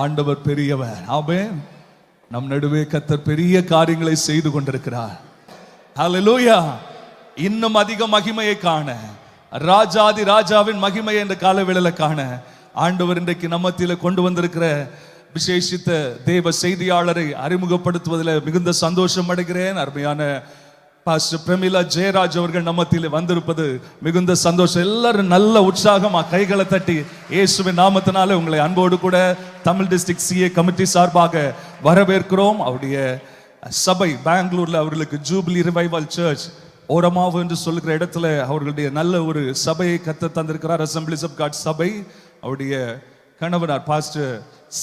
ஆண்டவர் பெரியவர். ஆமென். நம் நடுவே கர்த்தர் பெரிய காரியங்களை செய்து கொண்டிருக்கிறார். ஹல்லேலூயா. இன்னும் அதிக மகிமையை காண, ராஜாதி ராஜாவின் மகிமை என்ற காலவேளையில காண ஆண்டவர் இன்றைக்கு நம்மத்தில கொண்டு வந்திருக்கிற விசேஷித்த தேவ செய்தியாளரை அறிமுகப்படுத்துவதில் மிகுந்த சந்தோஷம் அடைகிறேன். அருமையான பாஸ்டர் பிரமிளா ஜெயராஜ் அவர்கள் நம்மத்திலே வந்திருப்பது மிகுந்த சந்தோஷம். எல்லாரும் நல்ல உற்சாகமா கைகளை தட்டி இயேசுவின் நாமத்தினால உங்களை அன்போடு கூட தமிழ் டிஸ்ட்ரிக்ட் சிஏ கமிட்டி சார்பாக வரவேற்கிறோம். அவருடைய சபை பெங்களூர்ல அவர்களுக்கு ஜூபிலி ரிவைவல் சர்ச் ஓரமாவு என்று சொல்லுகிற இடத்துல அவர்களுடைய நல்ல ஒரு சபையை கத்த தந்திருக்கிறார். அசம்பிளிஸ் ஆஃப் காட் சபை. அவருடைய கணவனார் பாஸ்டர்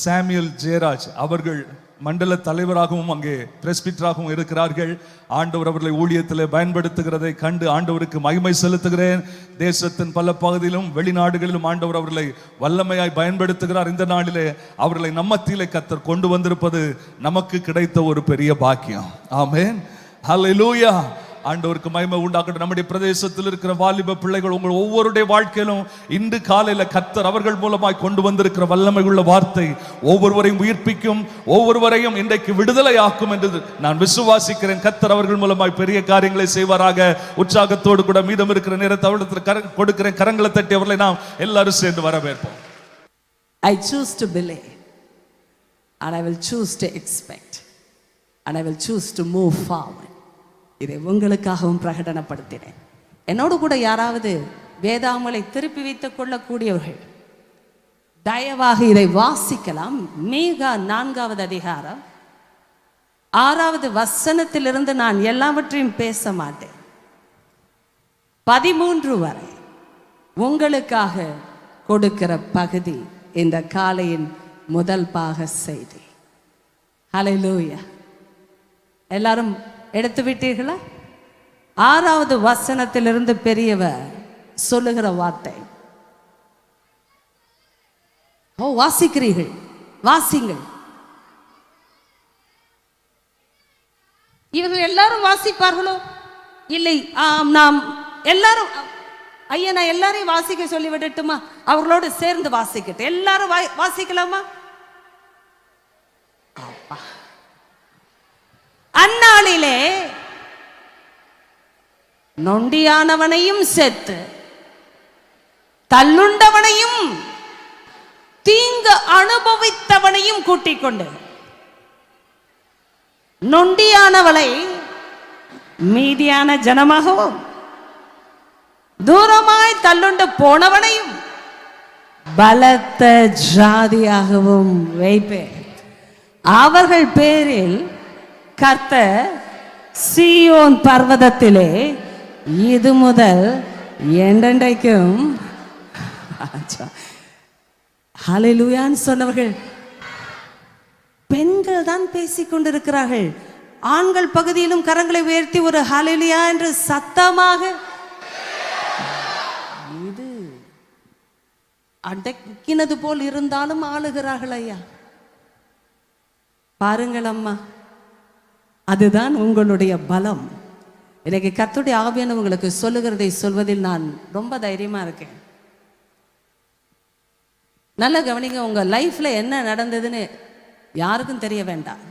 சாமுவேல் ஜெயராஜ் அவர்கள் மண்டல தலைவராகவும் அங்கே பிரஸ்பிட்டராகவும் இருக்கிறார்கள். ஆண்டவர் அவர்களை ஊழியத்தில் பயன்படுத்துகிறதை கண்டு ஆண்டவருக்கு மகிமை செலுத்துகிறேன். தேசத்தின் பல பகுதியிலும் வெளிநாடுகளிலும் ஆண்டவர் அவர்களை வல்லமையாய் பயன்படுத்துகிறார். இந்த நாளிலே அவர்களை நம்மத்திலே கர்த்தர் கொண்டு வந்திருப்பது நமக்கு கிடைத்த ஒரு பெரிய பாக்கியம். ஆமென். ஹல்லேலூயா. ஆண்டவருக்கு மகிமை உண்டாக்கட்டும். நம்முடைய பிரதேசத்தில் இருக்கிற வாலிப பிள்ளைகள் உங்கள் ஒவ்வொருடைய வாழ்க்கையிலும் இன்று காலையில கர்த்தர் அவர்கள் மூலமாய் கொண்டு வந்திருக்கிற வல்லமை உள்ள வார்த்தை ஒவ்வொருவரையும் உயிர்ப்பிக்கும், ஒவ்வொருவரையும் இன்றைக்கு விடுதலை ஆக்கும் என்று நான் விசுவாசிக்கிறேன். கர்த்தர் அவர்கள் மூலமாய் பெரிய காரியங்களை செய்வாராக. உற்சாகத்தோடு கூட மீதம் இருக்கிற நேரத்தை அவரிடத்தில் கொடுக்கிறேன். கரங்களை தட்டி அவர்களை நாம் எல்லாரும் சேர்ந்து வரவேற்போம். I choose to believe and I will choose to expect and I will choose to move forward. இதை உங்களுக்காகவும் பிரகடனப்படுத்தினேன். என்னோடு கூட யாராவது வேதாமலை திருப்பி வைத்துக் கொள்ளக்கூடியவர்கள் தயவாக இதை வாசிக்கலாம். மீகா 4வது அதிகாரம் 6வது வசனத்திலிருந்து நான் எல்லாவற்றையும் பேச மாட்டேன். 13 வரை உங்களுக்காக கொடுக்கிற பகுதி இந்த காலையின் முதல் பாக செய்தி. ஹல்லேலூயா. எல்லாரும் எடுத்து விட்டீர்களா? 6வது வசனத்திலிருந்து பெரியவர் சொல்லுகிற வார்த்தை. வாசிக்கிறீர்கள், வாசிங்கள். இவர்கள் எல்லாரும் வாசிப்பார்களோ? இல்லை. நாம் எல்லாரும் ஐயா நான் எல்லாரையும் வாசிக்க சொல்லி விடட்டுமா? அவர்களோடு சேர்ந்து வாசிக்கட்டும். எல்லாரும் வாசிக்கலாமா? அந்நாளிலே நொண்டியானவனையும் செத்து தள்ளுண்டவனையும் தீங்கு அனுபவித்தவனையும் கூட்டிக் கொண்டு நொண்டியானவளை மீதியான ஜனமாகவும் தூரமாய் தள்ளுண்டு போனவனையும் பலத்த ஜாதியாகவும் வைப்பேன். அவர்கள் பேரில் கர்த்தர் சீயோன் பர்வதத்திலே இது முதல் என்றென்றைக்கும் ஹல்லேலூயான்னு சொன்னவர்கள் பெண்கள் தான் பேசிக் கொண்டிருக்கிறார்கள். ஆண்கள் பகுதியிலும் கரங்களை உயர்த்தி ஒரு ஹல்லேலூயா என்று சத்தமாக இது அடக்கினது போல் இருந்தாலும் ஆளுகிறார்கள். ஐயா பாருங்கள் அம்மா, அதுதான் உங்களுடைய பலம். இன்னைக்கு கர்த்தருடைய ஆவியான உங்களுக்கு சொல்லுகிறதை சொல்வதில் நான் ரொம்ப தைரியமா இருக்கேன். நல்ல கவனிங்க. உங்க லைஃப்ல என்ன நடந்ததுன்னு யாருக்கும் தெரிய வேண்டாம்,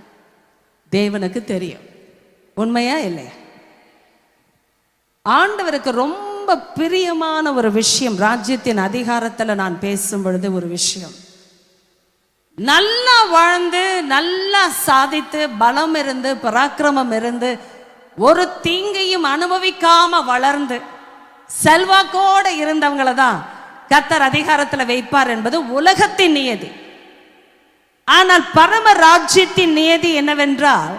தேவனுக்கு தெரியும். உண்மையா இல்லையா? ஆண்டவருக்கு ரொம்ப பிரியமான ஒரு விஷயம், ராஜ்யத்தின் அதிகாரத்துல நான் பேசும் பொழுது ஒரு விஷயம், நல்லா வாழ்ந்து நல்லா சாதித்து பலம் இருந்து பராக்கிரமம் இருந்து ஒரு தீங்கையும் அனுபவிக்காம வளர்ந்து செல்வாக்கோட இருந்தவங்களை தான் கர்த்தர் அதிகாரத்தில் வைப்பார் என்பது உலகத்தின் நியதி. ஆனால் பரம ராஜ்யத்தின் நியதி என்னவென்றால்,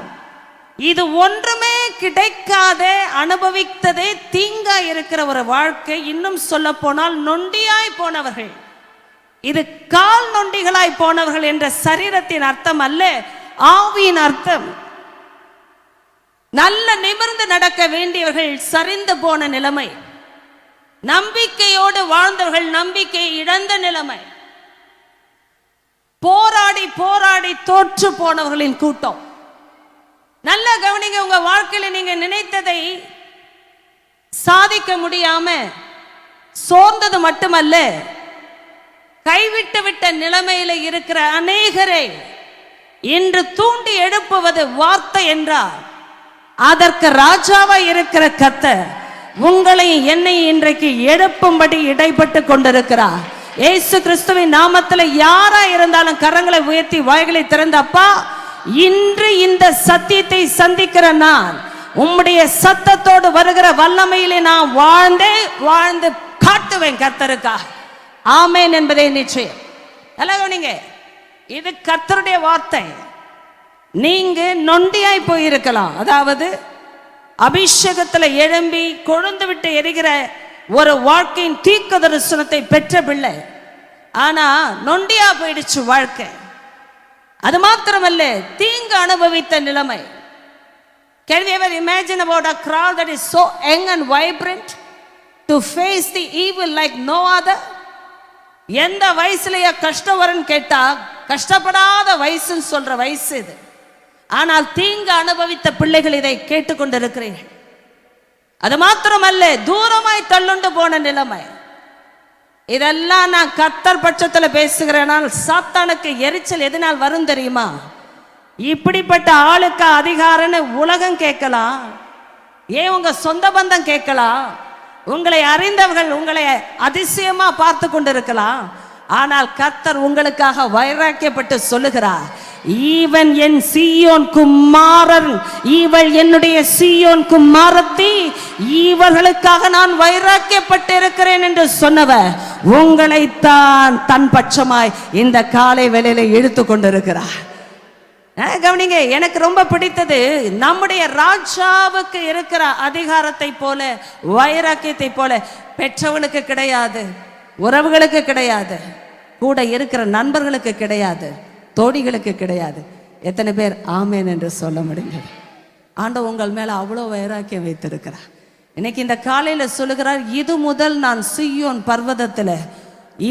இது ஒன்றுமே கிடைக்காத அனுபவித்ததே தீங்கா இருக்கிற ஒரு வாழ்க்கை. இன்னும் சொல்ல போனால் நொண்டியாய் போனவர்கள், இது கால் நொண்டிகளாய் போனவர்கள் என்ற சரீரத்தின் அர்த்தம் அல்ல, ஆவியின் அர்த்தம். நல்ல நிமிர்ந்து நடக்க வேண்டியவர்கள் சரிந்து போன நிலைமை, நம்பிக்கையோடு வாழ்ந்தவர்கள் நம்பிக்கை இழந்த நிலைமை, போராடி போராடி தோற்று போனவர்களின் கூட்டம். நல்ல கவனிங்க. உங்க வாழ்க்கையில நீங்க நினைத்ததை சாதிக்க முடியாம சோர்ந்தது மட்டுமல்ல, கைவிட்டு விட்ட நிலைமையில இருக்கிற அநேகரை இன்று தூண்டி எழுப்புவது வார்த்தை என்றார். அதற்கு ராஜாவா இருக்கிற கர்த்தர் உங்களை என்னை இன்றைக்கு எழுப்பும்படி இடைப்பட்டு கொண்டிருக்கிறார். இயேசு கிறிஸ்துவின் நாமத்தில் யாரா இருந்தாலும் கரங்களை உயர்த்தி வாய்களை திறந்து, அப்பா இன்று இந்த சத்தியத்தை சந்திக்கிற நான் உம்முடைய சத்தத்தோடு வருகிற வல்லமையிலே நான் வாழ்ந்து காட்டுவேன் கர்த்தருக்காக. ஆமேன் என்பதே நிச்சயம். நீங்க இது கர்த்தருடைய வார்த்தை. நீங்க நொண்டியாய் போயிருக்கலாம், அதாவது அபிஷேகத்தில் எழும்பி கொழுந்து விட்டு எரிகிற ஒரு வாழ்க்கையின் தீர்க்க தரிசனத்தை பெற்ற பிள்ளை, ஆனா நொண்டியா போயிடுச்சு வாழ்க்கை. அது மாத்திரமல்ல, தீங்கு அனுபவித்த நிலைமை. Can you ever imagine about a crowd that is so young and vibrant to face the evil like no other? எந்த வயசுலயா கஷ்டம் வரும்னு கேட்டா கஷ்டப்படாத வயசுன்னு சொல்ற வயசு இது. ஆனால் தீங்கு அனுபவித்த பிள்ளைகள் இதை கேட்டுக்கொண்டிருக்கிறீர்கள். அது மாத்திரமல்ல, தூரமாய் தள்ளுண்டு போன நிலைமை. இதெல்லாம் நான் கர்த்தர் பட்சத்தில் பேசுகிறேனால் சாத்தானுக்கு எரிச்சல் எதனால் வரும் தெரியுமா? இப்படிப்பட்ட ஆளுக்கு அதிகாரம்னு உலகம் கேட்கலாம், ஏன் உங்க சொந்த பந்தம் கேட்கலாம், உங்களை அறிந்தவர்கள் உங்களை அதிசயமா பார்த்து கொண்டிருக்கலாம். ஆனால் கர்த்தர் உங்களுக்காக வைராக்கியப்பட்டு சொல்லுகிறார், இவன் என் சீயோன் குமாரன், இவள் என்னுடைய சீயோன் குமாரத்தி, இவர்களுக்காக நான் வைராக்கியப்பட்டு இருக்கிறேன் என்று சொன்னவர் உங்களைத்தான் தன் பட்சமாய் இந்த காலை வேளையில இழுத்து கொண்டிருக்கிறார். கவனிங்க, எனக்கு ரொம்ப பிடித்தது நம்முடைய ராஜாவுக்கு இருக்கிற அதிகாரத்தை போல வைராக்கியத்தை போல பெற்றவனுக்கு கிடையாது, உறவுகளுக்கு கிடையாது, கூட இருக்கிற நண்பர்களுக்கு கிடையாது, தோழிகளுக்கு கிடையாது. எத்தனை பேர் ஆமேன் என்று சொல்ல முடியும்? ஆண்டவர் உங்கள் மேல அவ்வளோ வைராக்கியம் வைத்திருக்கிறார். இன்னைக்கு இந்த காலையில சொல்லுகிறார், இது முதல் நான் சீயோன் பர்வதத்துல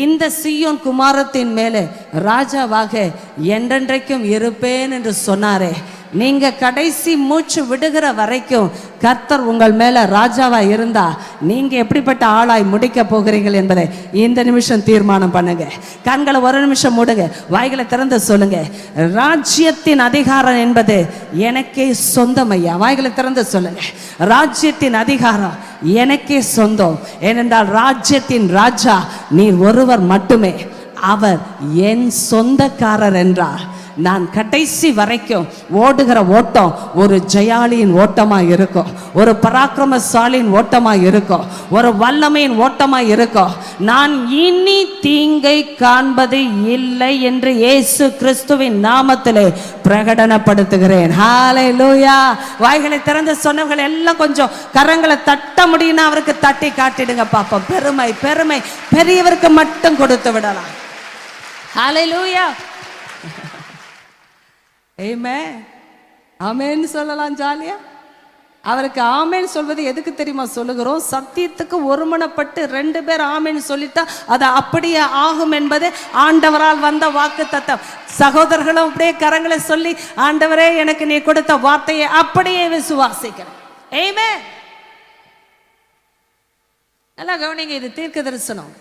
இந்த சீயோன் குமாரத்தின் மேலே ராஜாவாக என்றென்றைக்கும் இருப்பேன் என்று சொன்னாரே. நீங்க கடைசி மூச்சு விடுகிற வரைக்கும் கர்த்தர் உங்கள் மேல ராஜாவா இருந்தா நீங்க எப்படிப்பட்ட ஆளாய் முடிக்க போகிறீர்கள் என்பதை இந்த நிமிஷம் தீர்மானம் பண்ணுங்க. கண்களை ஒரு நிமிஷம் மூடுங்க, வாய்களை திறந்து சொல்லுங்க, ராஜ்யத்தின் அதிகாரம் என்பது எனக்கே சொந்தம் ஐயா. வாய்களை திறந்து சொல்லுங்க, ராஜ்யத்தின் அதிகாரம் எனக்கே சொந்தம். ஏனென்றால் ராஜ்யத்தின் ராஜா நீர் ஒருவர் மட்டுமே, அவர் என் சொந்தக்காரர் என்றார். நான் கடைசி வரைக்கும் ஓடுகிற ஓட்டம் ஒரு ஜெயாலியின் ஓட்டமா இருக்கும், ஒரு பராக்கிரமசாலியின் ஓட்டமா இருக்கும், ஒரு வல்லமையின் ஓட்டமா இருக்கும். நான் இனி தீங்கை காண்பது இல்லை என்று இயேசு கிறிஸ்துவின் நாமத்திலே பிரகடனப்படுத்துகிறேன். ஹல்லேலூயா. வாய்களை திறந்து சொன்னவர்கள் எல்லாம் கொஞ்சம் கரங்களை தட்ட முடியும்னா அவருக்கு தட்டி காட்டிடுங்க பாப்போம். பெருமை பெருமை பெரியவருக்கு மட்டும் கொடுத்து விடலாம். ஹல்லேலூயா. ஆமென் ஆமென் சொல்லலாம் ஜாலியா. அவருக்கு ஆமேன் சொல்வது எதுக்கு தெரியுமா சொல்லுகிறோம்? சத்தியத்துக்கு ஒருமனப்பட்டு 2 பேர் ஆமேன் சொல்லிட்டா அது அப்படியே ஆகும் என்பது ஆண்டவரால் வந்த வாக்கு தத்தம். சகோதரர்களும் அப்படியே கரங்களை சொல்லி, ஆண்டவரே எனக்கு நீ கொடுத்த வார்த்தையை அப்படியே விசுவாசிக்கிறேன். ஆமென். நல்லா கவனிங்க, இது தீர்க்க தரிசனம்.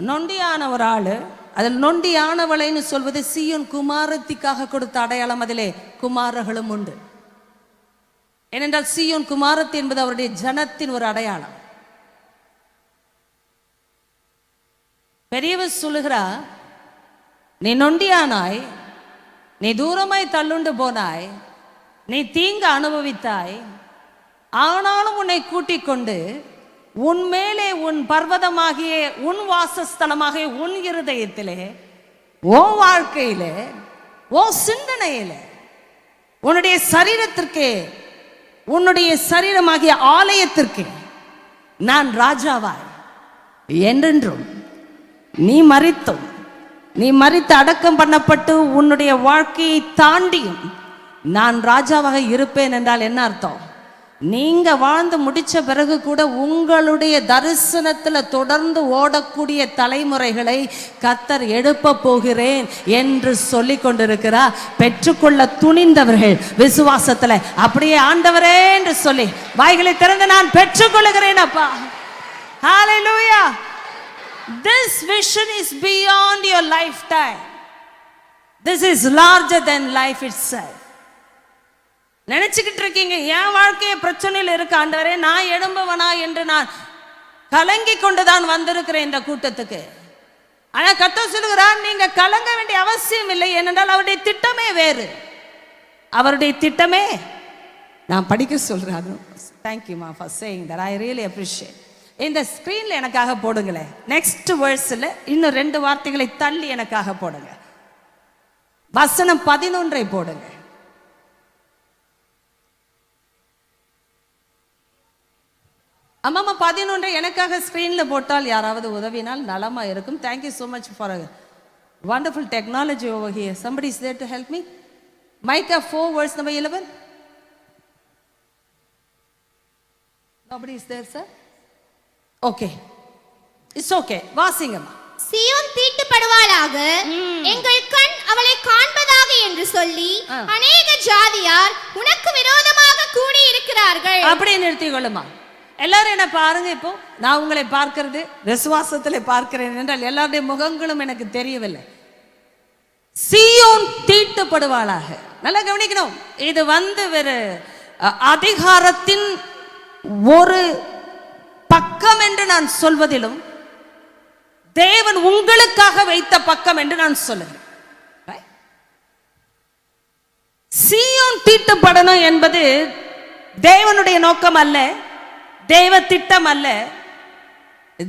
நொண்டியான ஒரு ஆளு, அதில் நொண்டியானவளைன்னு சொல்வது சீயோன் குமாரத்திக்காக கொடுத்த அடையாளம். அதிலே குமாரர்களும் உண்டு. ஏனென்றால் சீயோன் குமாரத்தி என்பது அவருடைய ஜனத்தின் ஒரு அடையாளம். பெரியவர் சொல்லுகிறார், நீ நொண்டியானாய், நீ தூரமாய் தள்ளுண்டு போனாய், நீ தீங்கு அனுபவித்தாய், ஆனாலும் உன்னை கூட்டிக் கொண்டு உன் மேலே உன் பர்வதமாகிய உன் வாசஸ்தலமாகிய உன் இருதயத்திலே, உன் வாழ்க்கையிலே, உன் சிந்தனையிலே, உன்னுடைய சரீரத்திற்கு, உன்னுடைய சரீரமாகிய ஆலயத்திற்கு நான் ராஜாவாய் என்றென்றும் நீ மரித்தும், நீ மரித்து அடக்கம் பண்ணப்பட்டு உன்னுடைய வாழ்க்கையை தாண்டியும் நான் ராஜாவாக இருப்பேன் என்றால் என்ன அர்த்தம்? நீங்க வாழ்ந்து முடிச்ச பிறகு கூட உங்களுடைய தரிசனத்துல தொடர்ந்து ஓடக்கூடிய தலைமுறைகளை கர்த்தர் எழுப்ப போகிறேன் என்று சொல்லி கொண்டிருக்கிறார். பெற்றுக்கொள்ள துணிந்தவர்கள் விசுவாசத்துல அப்படியே ஆண்டவரே என்று சொல்லி வாய்களை திறந்து நான் பெற்றுக்கொள்கிறேன் அப்பா. ஹல்லேலூயா. This vision is beyond your lifetime. This is larger than life itself. நினைச்சுக்கிட்டு இருக்கீங்க என் வாழ்க்கைய பிரச்சனையில் இருக்க ஆண்டவரே, நான் எழும்பவனா என்று நான் கலங்கி கொண்டுதான் வந்திருக்கிறேன் இந்த கூட்டத்துக்கு. ஆனா கர்த்தர் சொல்லுகிறார், நீங்க கலங்க வேண்டிய அவசியம் இல்லை. ஏனென்றால் அவருடைய திட்டமே வேறு. அவருடைய திட்டமே நான் படிக்க சொல்றேன். தேங்க்யூமா for saying that. I really appreciate. இந்த ஸ்கிரீன்ல எனக்காக போடுங்களேன். நெக்ஸ்ட் வேர்ஸ்ல இன்னும் 2 வார்த்தைகளை தள்ளி எனக்காக போடுங்க. வசனம் 11 போடுங்க. அம்மா 11 எனக்காக ஸ்கிரீன்ல போட்டால் யாராவது உதவினால் நலமா இருக்கும். Thank you so much for a wonderful technology over here. Somebody is there to help me. Micah 4 verse number 11. Nobody is there, sir? Okay. It's okay. வாசிங்கம்மா. சீயோன் தீட்டுப்படுவாளாக, எங்கள் கண் அவளை காண்பதாக என்று சொல்லி அநேக ஜாதியார் உனக்கு விரோதமாக கூடி இருக்கிறார்கள். அப்படியே நிறுத்திக் கொள்ளுமா. எல்லாரும் என்ன பாருங்க. இப்போ நான் உங்களை பார்க்கிறது விசுவாசத்திலே பார்க்கிறேன் என்றால் எல்லாருடைய முகங்களும் எனக்கு தெரியவில்லை. சீயோன் தீட்டுப்படுவாளாக. நல்லா கவனிக்கணும். இது வேறு அதிகாரத்தின் ஒரு பக்கம் என்று நான் சொல்வதிலும் தேவன் உங்களுக்காக வைத்த பக்கம் என்று நான் சொல்லுகிறேன். சீயோன் தீட்டுப்படணும் என்பது தேவனுடைய நோக்கம் அல்ல, தேவ திட்டம் அல்ல,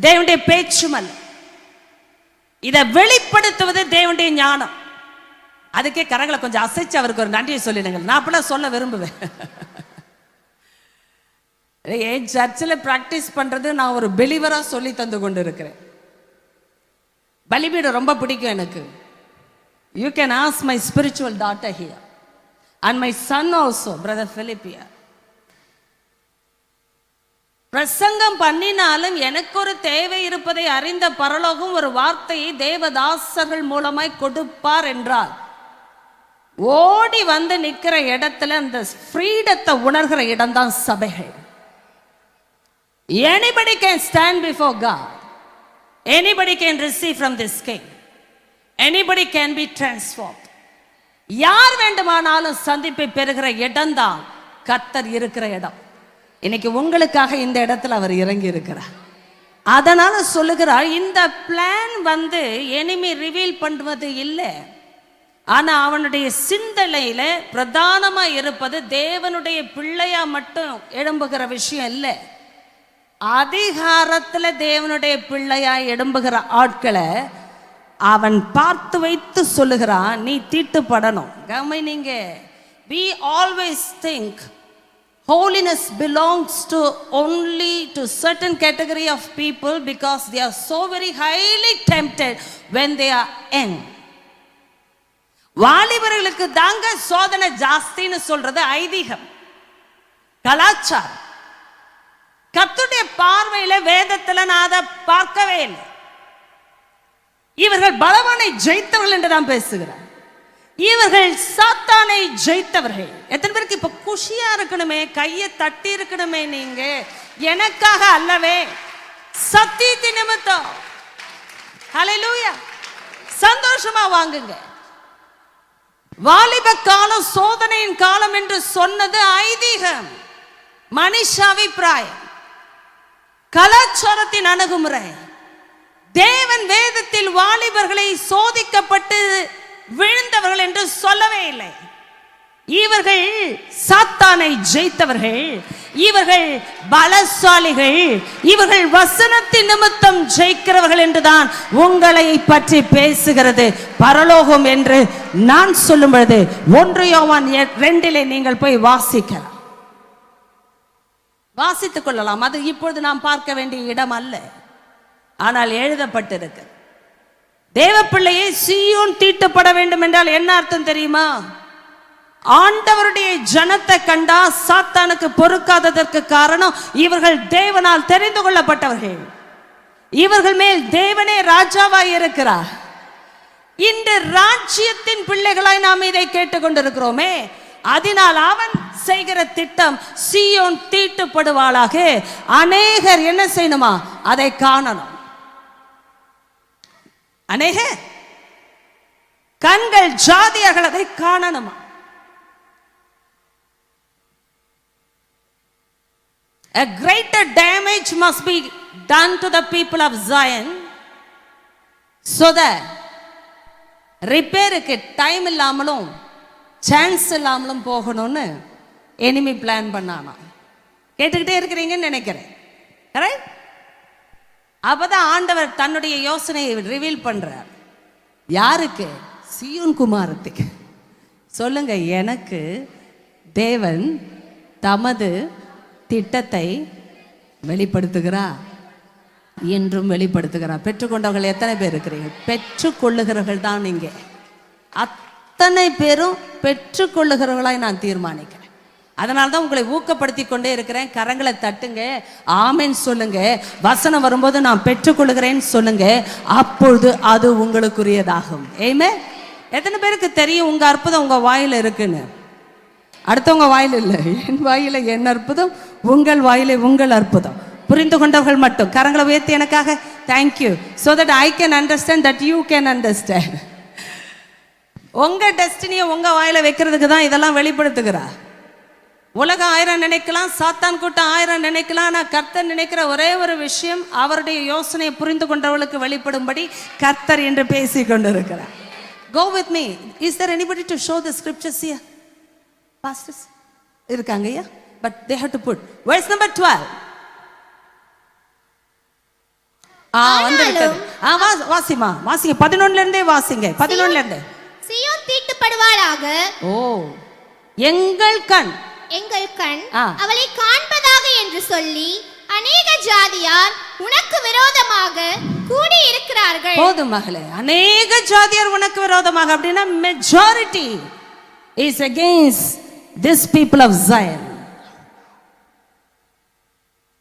தேவனுடைய பேச்சும் அல்ல. இதை வெளிப்படுத்துவது தேவனுடைய ஞானம். அதுக்கே கரங்களை கொஞ்சம் அசைச்சு அவருக்கு ஒரு நன்றியை சொல்லிடுங்க. நான் அப்பெல்லாம் சொல்ல விரும்புவேன். என் சர்ச்சில் பிராக்டிஸ் பண்றது நான் ஒரு பெலிவரா சொல்லி தந்து கொண்டு இருக்கிறேன். பலிபீடம் ரொம்ப பிடிக்கும் எனக்கு. You can ask my spiritual daughter here and my son also, brother Philippia. பிரசங்கம் பண்ணினாலும் எனக்கு ஒரு தேவை இருப்பதை அறிந்த பரலோகம் ஒரு வார்த்தையை தேவதாசர்கள் மூலமாய் கொடுப்பார் என்றால் ஓடி வந்து நிற்கிற இடத்துல அந்த ஃப்ரீடத்தை உணர்கிற இடம் தான் சபைகள். Anybody can stand before God. Anybody can receive from this king. Anybody can be transformed. யார் வேண்டுமானாலும் சந்திப்பை பெறுகிற இடம் தான் கர்த்தர் இருக்கிற இடம். இன்னைக்கு உங்களுக்காக இந்த இடத்துல அவர் இறங்கி இருக்கிறார். அதனால சொல்லுகிறார், இந்த பிளான் எனிமி ரிவீல் பண்ணுவது இல்லை. ஆனா அவனுடைய சிந்தனையில பிரதானமா இருப்பது தேவனுடைய பிள்ளையா மட்டும் எழும்புகிற விஷயம் இல்லை. அதிகாரத்துல தேவனுடைய பிள்ளையா எழும்புகிற ஆட்களை அவன் பார்த்து வைத்து சொல்லுகிறான், நீ தீட்டுப்படணும். கவனிங்க, we always think holiness belongs to only to certain category of people because they are so very highly tempted when they are young. வாலிபர்களுக்கு தாங்க சோதனை ஜாஸ்தின்னு சொல்றது ஐதீகம், கலாச்சாரம். கர்த்தருடைய பார்வையில வேதத்துல நான் அதை பார்க்கவே இல்லை. இவர்கள் பலவானை ஜெயித்தவர்கள் என்று தான் பேசுகிறார். இவர்கள் சாத்தானை ஜெயித்தவர்கள். எத்தனை பேருக்கு இப்ப குஷியா இருக்கணுமே, கையை தட்டி இருக்கணுமே, நீங்க எனக்காக அல்லவே சத்தியத்தி நிமித்தம். ஹல்லேலூயா. சந்தோஷமா வாங்குங்க. வாலிப காலம் சோதனையின் காலம் என்று சொன்னது ஐதீகம், மனுஷாபிப்பிராயம், கலாச்சாரத்தின் அணுகுமுறை. தேவன் வேதத்தில் வாலிபர்களை சோதிக்கப்பட்டு விழுந்தவர்கள் என்று சொல்லவே இல்லை. இவர்கள் சாத்தானை ஜெயித்தவர்கள், இவர்கள் பலசாலிகள், இவர்கள் வசனத்தின் நிமித்தம் ஜெயிக்கிறவர்கள் என்றுதான் உங்களை பற்றி பேசுகிறது பரலோகம் என்று நான் சொல்லும் பொழுது 1 யோவான் 2 நீங்கள் போய் வாசிக்கலாம், வாசித்துக் கொள்ளலாம். அது இப்பொழுது நாம் பார்க்க வேண்டிய இடம் அல்ல, ஆனால் எழுதப்பட்டிருக்கு. தேவ பிள்ளையை சீயோன் தீட்டுப்பட வேண்டும் என்றால் என்ன அர்த்தம் தெரியுமா? ஆண்டவருடைய ஜனத்தை கண்டா சாத்தானுக்கு பொறுக்காததற்கு காரணம் இவர்கள் தேவனால் தெரிந்து கொள்ளப்பட்டவர்கள். இவர்கள் மேல் தேவனே ராஜாவாய் இருக்கிறார். இந்த ராஜ்யத்தின் பிள்ளைகளாய் நாம் இதை கேட்டுக்கொண்டிருக்கிறோமே. அதனால் அவன் செய்கிற திட்டம் சீயோன் தீட்டுப்படுவாளாக. அநேகர் என்ன செய்யணுமா? அதை காணணும். அநேக கண்கள் ஜாதியர்கள் அதை காணணுமா. A greater damage must be done to the people of Zion so that ரிப்பேருக்கு டைம் இல்லாமலும் சான்ஸ் இல்லாமலும் போகணும்னு எனிமி பிளான் பண்ணானா. கேட்டுக்கிட்டே இருக்கிறீங்கன்னு நினைக்கிறேன். கரெக்ட்? அப்பதான் ஆண்டவர் தன்னுடைய யோசனையை ரிவீல் பண்றார். யாருக்கு? சீயோன் குமாரத்துக்கு. சொல்லுங்க, எனக்கு தேவன் தமது திட்டத்தை வெளிப்படுத்துகிறார், என்றும் வெளிப்படுத்துகிறார். பெற்றுக்கொண்டவர்கள் எத்தனை பேர் இருக்கிறீங்க? பெற்றுக்கொள்ளுகிறவர்கள் தான் இங்கே. அத்தனை பேரும் பெற்றுக்கொள்ளுகிறவர்களாய் நான் தீர்மானிக்கிறேன். அதனால தான் உங்களை ஊக்கப்படுத்தி கொண்டே இருக்கிறேன். கரங்களை தட்டுங்க, ஆமென் சொல்லுங்க. வசனம் வரும்போது நான் பெற்றுக்கொள்ளுகிறேன்னு சொல்லுங்க, அப்பொழுது அது உங்களுக்குரியதாகும். ஆமென். எத்தனை பேருக்கு தெரியும் உங்க அற்புதம் உங்க வாயில இருக்குன்னு? அடுத்தவங்க வாயில இல்லை, என் வாயில என் அற்புதம், உங்கள் வாயில உங்கள் அற்புதம். புரிந்து கொண்டவர்கள் மட்டும் கரங்களை உயர்த்தி எனக்காக thank you. so that I can understand that you can understand. உங்க டெஸ்டினியை உங்க வாயில வைக்கிறதுக்கு தான் இதெல்லாம் வெளிப்படுத்துகிறார். உலகம் 1000 நினைக்கலாம், சாத்தான் கூட்டம் 1000 நினைக்கலாம். ஆனால் கர்த்தர் நினைக்கிற ஒரே ஒரு விஷயம், அவருடைய யோசனையை புரிந்து கொண்டவர்களுக்கு வெளிப்படும்படி கர்த்தர் என்று பேசி கொண்டிருக்கிறார். Go with me. Is there anybody to show the scriptures here? Pastors இருக்காங்க ஐயா, but they have to put verse number 12. வந்து விட்டது. வாசிமா, வாசிங்க 11ல இருந்தே வாசிங்க. 11ல இருந்தே. சீயோன் தீட்டுப்படுவாளாக. ஓ, எங்கள் கண் அவளை காண்பதாக என்று சொல்லி அநேக ஜாதியார் உனக்கு விரோதமாக கூடி இருக்கிறார்கள். போதும் மகளே, அநேக ஜாதியார் உனக்கு விரோதமாக. அப்படின்னா majority is against this people of Zion.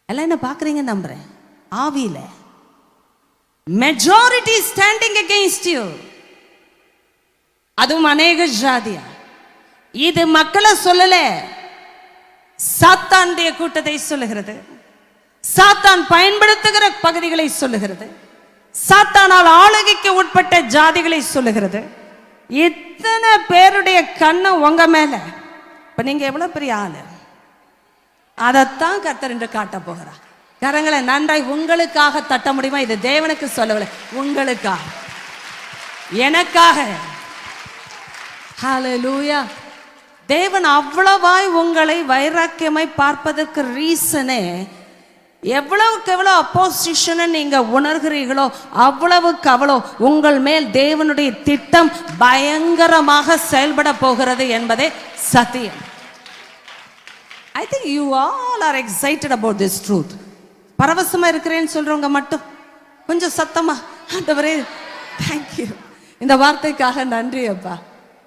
எல்லாம் என்ன பாக்குறீங்க நம்புறேன். ஆவியில மெஜாரிட்டி ஸ்டாண்டிங் against you. அதுவும் அநேக ஜாதியார். இது மக்களை சொல்லல, சாத்தானுடைய கூட்டத்தை சொல்லுகிறது. சாத்தான் பயன்படுத்துகிற பகுதிகளை சொல்லுகிறது. சாத்தானால் ஆளுகைக்கு உட்பட்ட ஜாதிகளை சொல்லுகிறது. இத்தனை பேருடைய கண்ணு உங்க மேல. இப்ப நீங்க எவ்வளவு பெரிய ஆளு, அதைத்தான் கர்த்தர் என்று காட்ட போகிறார். கரங்களை நன்றாய் உங்களுக்காக தட்ட முடியுமா? இது தேவனுக்கு சொல்லவில்லை, உங்களுக்காக, எனக்காக. ஹல்லேலூயா. தேவன் அவ்வளவாய் உங்களை வைராக்கியமாய் பார்ப்பதற்கு ரீசனே, எவ்வளவுக்கு எவ்வளவு அப்போசிஷனை நீங்க உணர்கிறீர்களோ அவ்வளவுக்கு அவ்வளோ உங்கள் மேல் தேவனுடைய திட்டம் பயங்கரமாக செயல்பட போகிறது என்பதே சத்தியம். I think you all are excited about this truth. பரவசமா இருக்கிறேன்னு சொல்றவங்க மட்டும் கொஞ்சம் சத்தமா, ஆண்டவரே தேங்க்யூ, இந்த வார்த்தைக்காக நன்றி அப்பா,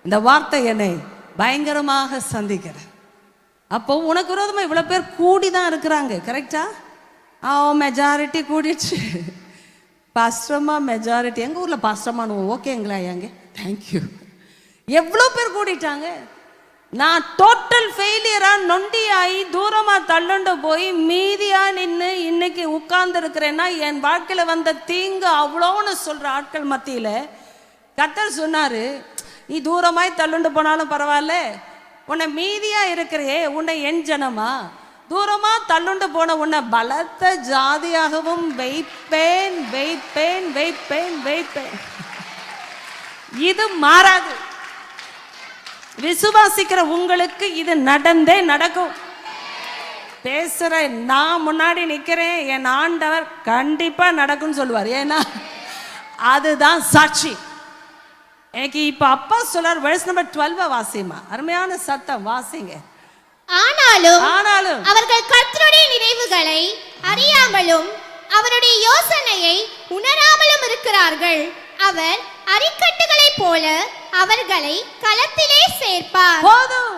இந்த வார்த்தை என்னை பயங்கரமாக சந்திக்கிறேன். அப்போ உனக்கு விரோதமா இவ்வளவு பேர் கூடி தான் இருக்கிறாங்க. கரெக்டா? மெஜாரிட்டி கூடிடுச்சு. பாஸ்டர்மா மெஜாரிட்டி, எங்க ஊர்ல பாஸ்டர்மானு ஓகேங்களா? எங்க தேங்க்யூ. எவ்வளோ பேர் கூடிட்டாங்க. நான் டோட்டல் ஃபெயிலியரா நொண்டியாகி தூரமா தள்ளுண்டு போய் மீதியா நின்று இன்னைக்கு உட்கார்ந்து இருக்கிறேன்னா என் வாழ்க்கையில வந்த தீங்கு அவ்வளோன்னு சொல்ற ஆட்கள் மத்தியில கர்த்தர் சொன்னாரு, நீ தூரமாய் தள்ளுண்டு போனாலும் பரவாயில்ல, உன்னை மீதியா இருக்கிறே, உன்னை என் ஜனமா, தூரமா தள்ளுண்டு போன உன்னை பலத்த ஜாதியாகவும் வைப்பேன் வைப்பேன் வைப்பேன் வைப்பேன். இது மாறாது. விசுவாசிக்கிற உங்களுக்கு இது நடந்தே நடக்கும். பேசுற நான் முன்னாடி நிக்கிறேன், என் ஆண்டவர் கண்டிப்பா நடக்கும்னு சொல்லுவார். ஏன்னா அதுதான் சாட்சி. எனக்கு இப்ப அப்பா சொல்றார், வெர்ஸ் நம்பர் 12 வாசிமா. அருமையான சத்தம் வாசிங்க. ஆனாலும் அவர்கள் கர்த்தருடைய நினைவுகளை அறியாமலும் அவருடைய யோசனையை உணராமலும் இருக்கிறார்கள். அவர் அரிக்கட்டுகளை போல அவர்களை களத்திலே சேர்ப்பார். போதும்.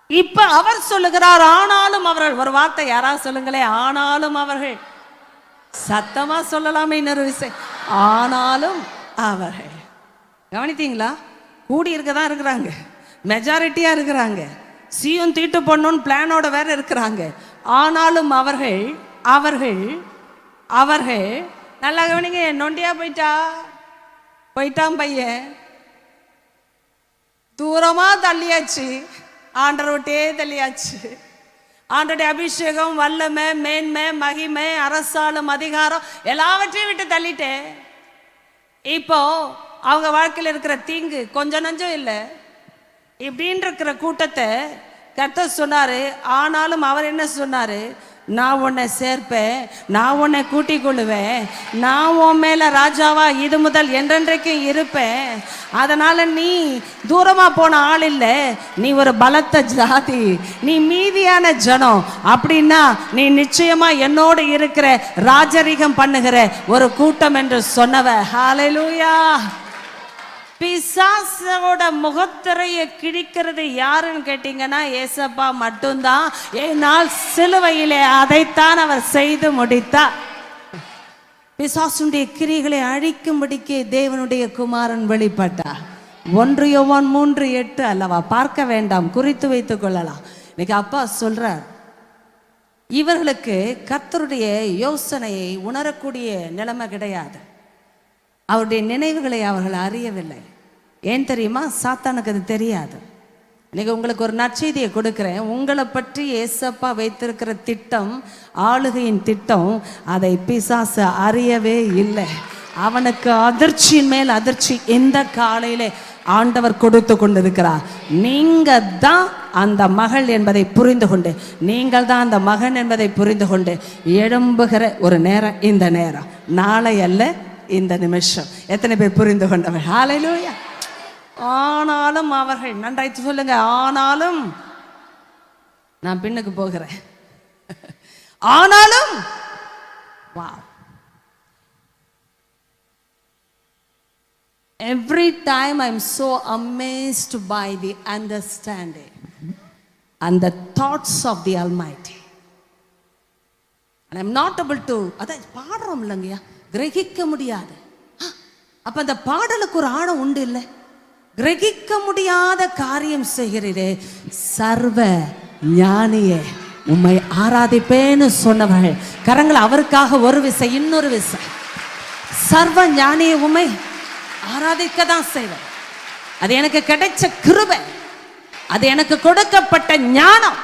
இப்ப அவர் சொல்லுகிறார், ஆனாலும் அவர்கள். ஒரு வார்த்தை யாராவது சொல்லுங்களே, ஆனாலும் அவர்கள். சத்தமா சொல்லலாமே இன்னொரு விஷயம், ஆனாலும் அவர்கள். கவனித்தீங்களா? கூடி இருக்கதான் இருக்கிறாங்க, மெஜாரிட்டியா இருக்கிறாங்க, சீயோன் தீட்டு பண்ணணும்னு பிளானோட வேற இருக்கிறாங்க. ஆனாலும் அவர்கள் அவர்கள் அவர்கள் நல்லா கவனிங்க. நொண்டியா போயிட்டா போயிட்டான் பையன், தூரமா தள்ளியாச்சு, ஆண்டரை விட்டே தள்ளியாச்சு. ஆண்டருடைய அபிஷேகம், வல்லமை, மேன்மை, மகிமை, அரசாளும் அதிகாரம் எல்லாவற்றையும் விட்டு தள்ளிட்டேன். இப்போ அவங்க வாழ்க்கையில் இருக்கிற தீங்கு கொஞ்சம் நஞ்சம் இல்லை. இப்படின்னு இருக்கிற கூட்டத்தை கர்த்தர் சொன்னாரு. ஆனாலும் அவர் என்ன சொன்னாரு? நான் உன்னை சேர்ப்பேன், நான் உன்னை கூட்டிக் கொள்ளுவேன், நான் உன் மேல ராஜாவா இது முதல் என்றென்றைக்கும் இருப்பேன். அதனால நீ தூரமா போன ஆள் இல்லை, நீ ஒரு பலத்த ஜாதி, நீ மீதியான ஜனம். அப்படின்னா நீ நிச்சயமா என்னோடு இருக்கிற ராஜரிகம் பண்ணுகிற ஒரு கூட்டம் என்று சொன்னவ. ஹல்லேலூயா. பிசாசோட முகத்திரையை கிழிக்கிறது யாருன்னு கேட்டீங்கன்னா ஏசப்பா மட்டும்தான். ஏனால் சிலுவையிலே அதைத்தான் அவர் செய்து முடித்தார். பிசாசுடைய கிரிகளை அழிக்கும்படிக்கு தேவனுடைய குமாரன் வெளிப்பட்டார். 1 யோவான் 3:8 அல்லவா? பார்க்க வேண்டாம், குறித்து வைத்துக் கொள்ளலாம். இன்னைக்கு அப்பா சொல்றார், இவர்களுக்கு கர்த்தருடைய யோசனையை உணரக்கூடிய நிலைமை கிடையாது. அவருடைய நினைவுகளை அவர்கள் அறியவில்லை. ஏன் தெரியுமா? சாத்தானுக்கு அது தெரியாது. இன்னைக்கு உங்களுக்கு ஒரு நற்செய்தியை கொடுக்கிறேன். உங்களை பற்றி ஏசப்பா வைத்திருக்கிற திட்டம், ஆளுகையின் திட்டம், அதை பிசாசு அறியவே இல்லை. அவனுக்கு அதிர்ச்சியின் மேல் அதிர்ச்சி இந்த காலையிலே ஆண்டவர் கொடுத்து கொண்டிருக்கிறார். நீங்க தான் அந்த மகள் என்பதை புரிந்து கொண்டு, நீங்கள் தான் அந்த மகன் என்பதை புரிந்து கொண்டு எழும்புகிற ஒரு நேரம் இந்த நேரம். நாளை அல்ல, இந்த நிமிஷம். எத்தனை பேர் புரிந்து கொண்டவர்? ஹல்லேலூயா. ஆனாலும் அவர்கள், நன்றாய்த்து சொல்லுங்க, ஆனாலும் நான் பின்னுக்கு போகிறேன். ஆனாலும் வா, every time I'm so amazed by the understanding and the thoughts of the Almighty, and I'm not able to, அதான் பாடுறோம் இல்லைங்கய்யா, கிரகிக்க முடியாது. அப்ப அந்த பாடலுக்கு ஒரு ஆழம் உண்டு இல்லை? கிரகிக்க முடியாத காரியம் செய்கிறீரே, சர்வ ஞானியே உம்மை ஆராதிப்பேன்னு சொன்னவர்கள் கரங்களை அவருக்காக ஒரு விசை, இன்னொரு விசை. சர்வ ஞானியை உம்மை ஆராதிக்க தான் செய்வேன். அது எனக்கு கிடைச்ச கிருபை, அது எனக்கு கொடுக்கப்பட்ட ஞானம்.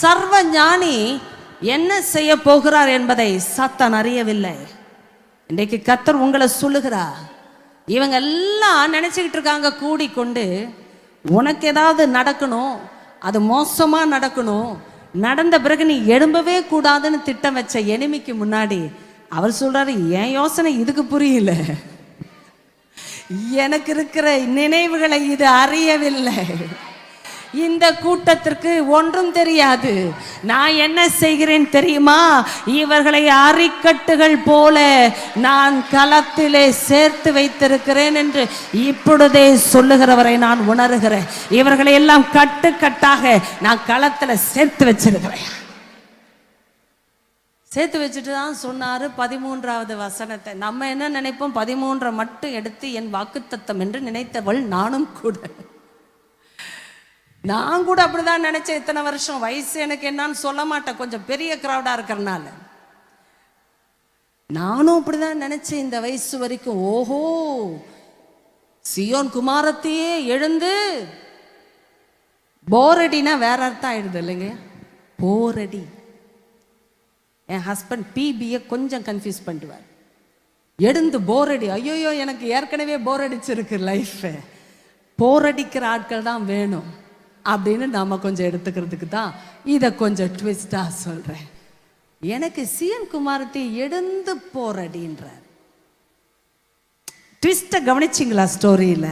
சர்வ ஞானி என்ன செய்ய போகிறார் என்பதை சாத்தான் அறியவில்லை. இன்றைக்கு கர்த்தர் உங்களை சொல்லுகிறார். இவங்க எல்லாம் நினைச்சுக்கிட்டு இருக்காங்க கூடிக்கொண்டு, உனக்கு ஏதாவது நடக்கணும், அது மோசமா நடக்கணும், நடந்த பிறகு நீ எழும்பவே கூடாதுன்னு திட்டம் வச்ச எனிமிக்கு முன்னாடி அவர் சொல்றாரு, என் யோசனை இதுக்கு புரியல, எனக்கு இருக்கிற நினைவுகளை இது அறியவில்லை. இந்த கூட்டத்திற்கு ஒன்றும் தெரியாது. நான் என்ன செய்கிறேன் தெரியுமா? இவர்களை அரிக்கட்டுகள் போல நான் களத்திலே சேர்த்து வைத்திருக்கிறேன் என்று இப்பொழுதே சொல்லுகிறவரை நான் உணர்கிறேன். இவர்களை எல்லாம் கட்டுக்கட்டாக நான் களத்தில் சேர்த்து வச்சிருக்கிறேன். சேர்த்து வச்சுட்டு தான் சொன்னாரு 13வது வசனத்தை. நம்ம என்ன நினைப்போம்? 13 மட்டும் எடுத்து என் வாக்குத்தத்தம் என்று நினைத்தவள் நானும் கூட. நான் கூட அப்படிதான் நினைச்சேன். இத்தனை வருஷம் வயசு எனக்கு என்னன்னு சொல்ல மாட்டேன், கொஞ்சம் பெரிய கிரௌடா இருக்கிறனால. நானும் அப்படிதான் நினைச்சேன் இந்த வயசு வரைக்கும். ஓஹோ, சியோன் குமாரத்தையே எழுந்து, போரடினா வேற அர்த்தம் ஆயிடுது இல்லைங்க, போரடி. என் ஹஸ்பண்ட் பிபியை கொஞ்சம் கன்ஃபியூஸ் பண்ணுவார். எழுந்து போரடி, ஐயோயோ எனக்கு ஏற்கனவே போர் அடிச்சிருக்கு லைஃப், போரடிக்கிற ஆட்கள் தான் வேணும் அப்படின்னு நாம கொஞ்சம் எடுத்துக்கிறதுக்கு தான் இதை கொஞ்சம் ட்விஸ்டா சொல்றேன். எனக்கு சிஎன் குமாரத்தை எழுந்து போரடின்றார். ட்விஸ்ட்டை கவனிச்சிங்களா ஸ்டோரியில்?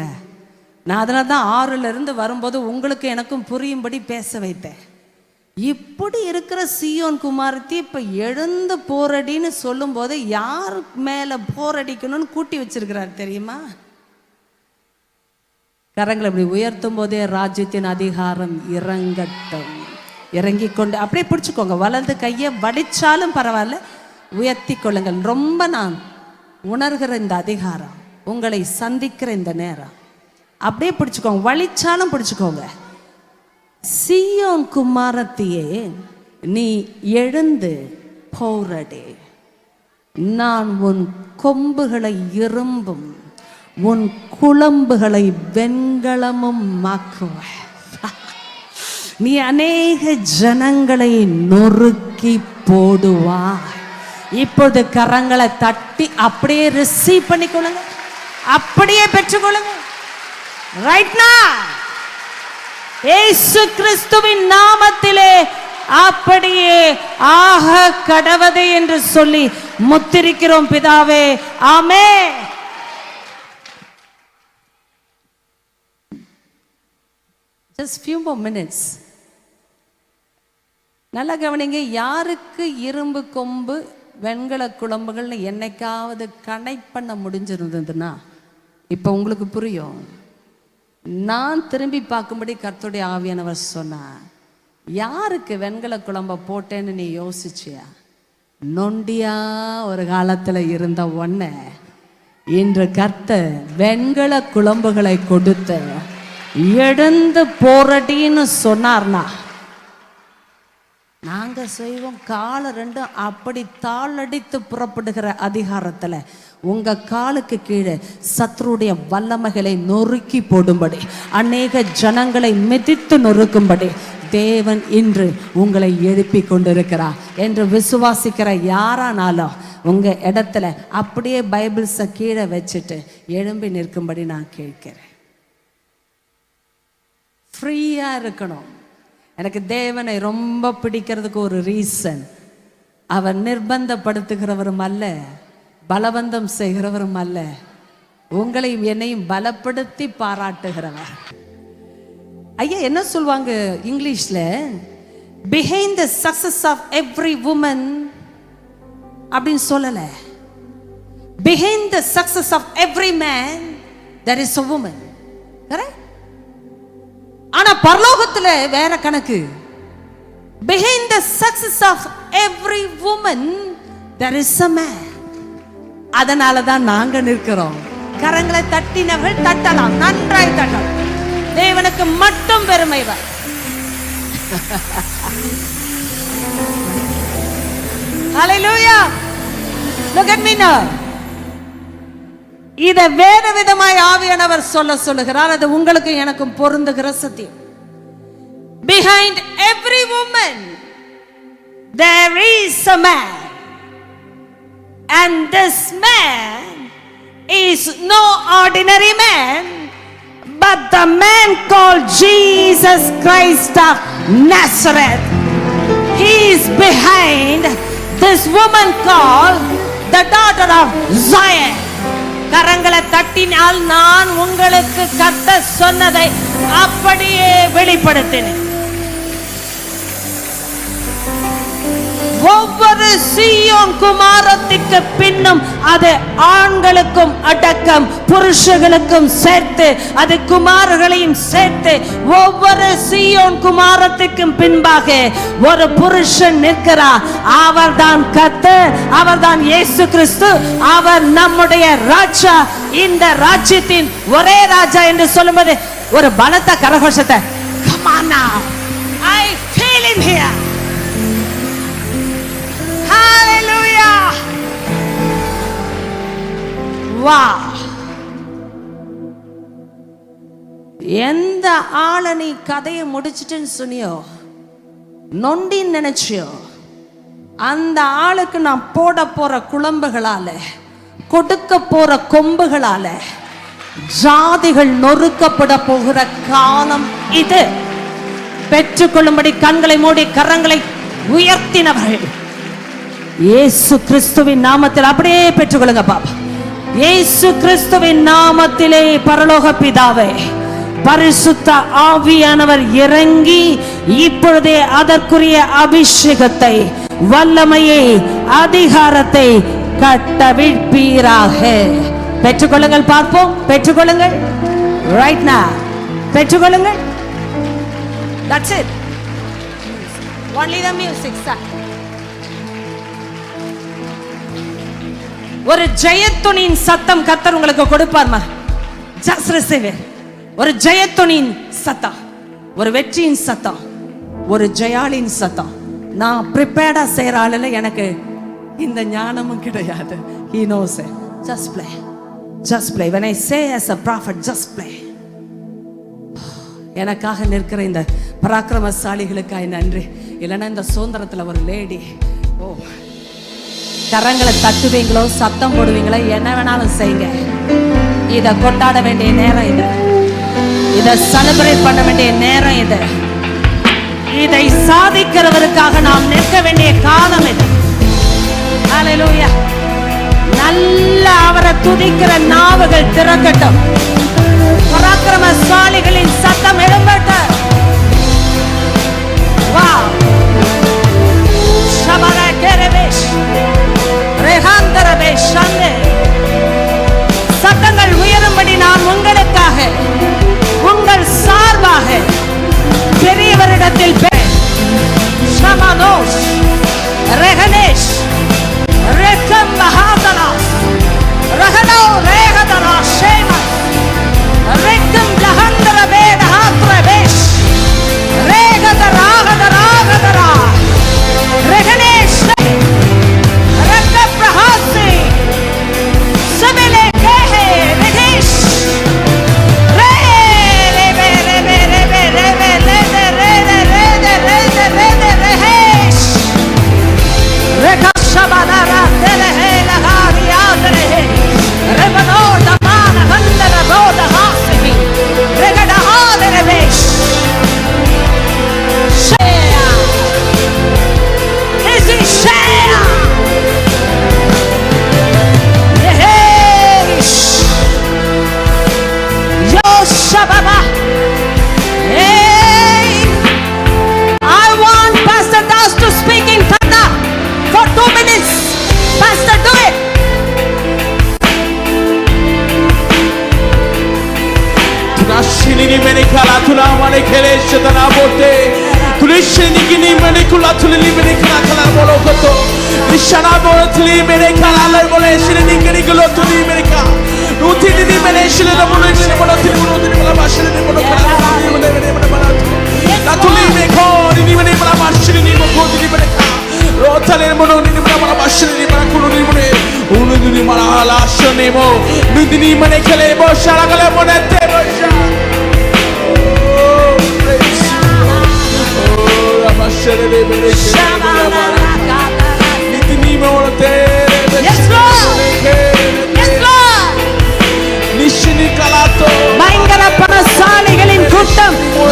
நான் அதனால தான் 6ல் இருந்து வரும்போது உங்களுக்கு எனக்கும் புரியும்படி பேச வைத்தேன். இப்படி இருக்கிற சியோன் குமாரத்தி இப்ப எழுந்து போரடின்னு சொல்லும் போது யார் மேல போரடிக்கணும்னு கூட்டி வச்சிருக்கிறார் தெரியுமா? கரங்களை இப்படி உயர்த்தும் போதே ராஜ்யத்தின் அதிகாரம் இறங்கட்டும். இறங்கி கொண்டு அப்படியே பிடிச்சுக்கோங்க. வலது கையை வடிச்சாலும் பரவாயில்ல, உயர்த்தி கொள்ளுங்கள். ரொம்ப நான் உணர்கிற இந்த அதிகாரம், உங்களை சந்திக்கிற இந்த நேரம், அப்படியே பிடிச்சுக்கோங்க. வலிச்சாலும் பிடிச்சுக்கோங்க. சியோன் குமாரத்தியே நீ எழுந்து போரடி, நான் உன் கொம்புகளை இரும்பும் உன் குழம்புகளை வெண்கலமும் ஆக்குவாய். நீ அநேக ஜனங்களை நொறுக்கி போடுவாய். இப்பொழுது கரங்களை தட்டி அப்படியே ரிசீவ் பண்ணிக்கொள்ளுங்க, அப்படியே பெற்றுக்கொள்ளுங்க. ரைட் now இயேசு கிறிஸ்துவின் நாமத்திலே அப்படியே ஆக கடவது என்று சொல்லி முத்திரிக்கிறோம் பிதாவே. ஆமென். Just few more minutes. நல்லா கவனிங்க. யாருக்கு இரும்பு கொம்பு வெண்கல குழம்புகள்னு என்னைக்காவது கனெக்ட் பண்ண முடிஞ்சிருந்ததுன்னா இப்போ உங்களுக்கு புரியும். நான் திரும்பி பார்க்கும்படி கர்த்தருடைய ஆவியானவர் சொன்னார். யாருக்கு வெண்கல குழம்ப போட்டேன்னு நீ யோசிச்சியா? நொண்டியா ஒரு காலத்தில் இருந்த ஒன்ன இன்று கர்த்தர் வெண்கல குழம்புகளை கொடுத்து எழுந்து போரடின்னு சொன்னார்னா நாங்க செய்வோம். காலை ரெண்டும் அப்படி தாளடித்து புறப்படுகிற அதிகாரத்துல உங்க காலுக்கு கீழே சத்ருடைய வல்லமைகளை நொறுக்கி போடும்படி, அநேக ஜனங்களை மிதித்து நொறுக்கும்படி தேவன் இன்று உங்களை எழுப்பி கொண்டிருக்கிறார் என்று விசுவாசிக்கிற யாரானாலும் உங்க இடத்துல அப்படியே பைபிள்ஸை கீழே வச்சுட்டு எழும்பி நிற்கும்படி நான் கேட்கிறேன். ஃப்ரீயா இருக்கணும். எனக்கு தேவனை ரொம்ப பிடிக்கிறதுக்கு ஒரு ரீசன், அவர் நிர்பந்தப்படுத்துகிறவரும் அல்ல, பலவந்தம் செய்கிறவரும் அல்ல, உங்களையும் என்னையும் பலப்படுத்தி பாராட்டுகிறவர். ஐயா என்ன சொல்லுவாங்க இங்கிலீஷ்ல, behind the success of every woman அப்படின்னு சொல்லல, behind the success of every man there is a woman. Correct? ஆனா பரலோகத்துல வேற கணக்கு. behind the success of every woman there is a man. அதனால தான் நாங்க நிற்கிறோம். கரங்களை தட்டினவர்கள் தட்டலாம், நன்றாய் தட்டலாம். தேவனுக்கு மட்டும் பெருமை வர. Hallelujah. Look at me now. இத வேறு விதமாய் ஆவியானவர் சொல்லுகிறார். அது உங்களுக்கு எனக்கும் பொருந்துகிற சத்தியம். Behind every woman there is a man, and this man is no ordinary man, but the man called Jesus Christ of Nazareth. He is behind this woman called the daughter of Zion. கரங்களை தட்டினால் நான் உங்களுக்கு கர்த்தர் சொன்னதை அப்படியே வெளிப்படுத்தினேன். ஒவ்வொரு சீயோன் குமாரத்திற்கு பின்னும் அது ஆண்களுக்கும் அடக்கம், புருஷர்களுக்கும் சேர்த்து, அது குமாரர்களையும் சேர்த்து, ஒவ்வொரு சீயோன் குமாரத்துக்கும் பின்பாக ஒரு புருஷன் நிற்கிறார். அவர்தான் கர்த்தர், அவர்தான் இயேசு கிறிஸ்து, அவர் நம்முடைய ராஜா. இந்த ராஜ்யத்தின் ஒரே ராஜா என்று சொல்லும்போது ஒரு பலத்த கரகோஷத்தை, come on now, I feel him here. Hallelujah. Wow. எந்த ஆளை நீ கதையை முடிச்சிட்டுன்னு சொன்னியோ, நொண்டின்னு நினைச்சியோ, அந்த ஆளுக்கு நான் போட போற குழம்புகளால, கொடுக்க போற கொம்புகளால ஜாதிகள் நொறுக்கப்பட போகிற காலம் இது. பெற்றுக்கொள்ளும்படி கண்களை மூடி கரங்களை உயர்த்தினவர்கள் இயேசு கிறிஸ்துவின் நாமத்தில் அப்படியே பெற்றுக்கொள்ளுங்க பாப்பா. இயேசு கிறிஸ்துவின் நாமத்திலே பரலோக பிதாவே, பரிசுத்த ஆவியானவர் இறங்கி இப்பொழுதே அதற்குரிய அபிஷேகத்தை, வல்லமையை, அதிகாரத்தை கட்டவிழ்ப்பீராக. பெற்றுக்கொள்ளுங்கள் பார்ப்போம். பெற்றுக்கொள்ளுங்கள். ரைட் now பெற்றுக்கொள்ளுங்கள். That's it. Only the music, sir. ஒரு ஜெயத்துணியின் சத்தம் கர்த்தர் உங்களுக்கு கொடுப்பார்மா. Just receive it. ஒரு ஜெயத்துணியின் சத்தம், ஒரு வெற்றியின் சத்தம், ஒரு ஜெயாலின் சத்தம். நான் ப்ரிப்பேர்டா செய்யற ஆளுல எனக்கு இந்த ஞானமும் கிடையாது. He knows it. Just play. Just play. When I say as a prophet, just play. எனக்காக நிற்கிற இந்த பராக்கிரமசாலிகளுக்காய் நன்றி. இல்லைன்னா இந்த சுதந்திரத்தில் ஒரு லேடி கரங்களை தட்டுவீங்களோ சத்தம் போடுவீங்களோ என்ன வேணாலும் செய்யுங்க. இதை கொண்டாட வேண்டிய நேரம் இது. இதை செலிப்ரேட் பண்ண வேண்டிய நேரம் இது. இதை சாதிக்கிறவருக்காக நாம் நிற்க வேண்டிய காலம் இது. ஹல்லேலூயா. நல்ல அவரை துதிக்கிற நாவுகள் திறக்கட்டும். பராக்கிரமசாலிகளின் சத்தம் எழும்பட்டும். வாவ். ஷபரகரவேஷ் ரெஹாந்தரவேஷ் சந்தே. சத்தங்கள் உயரும்படி நான் உங்களுக்காக உங்கள் சார்பாக பெரியவரிடத்தில் ஷமனோஷ் ரெஹனேஷ் ரெக்கம் மஹாதனா ரஹனோ ரேகதனா ஷேமா ரெக்கம் லஹந்தர வேதஹாத்ரவேஷ் ரேகதராகதராகதரா ரெஹனேஷ் ரக்க பிரஹாசி சபலே கேஹே ரெஹேஷ்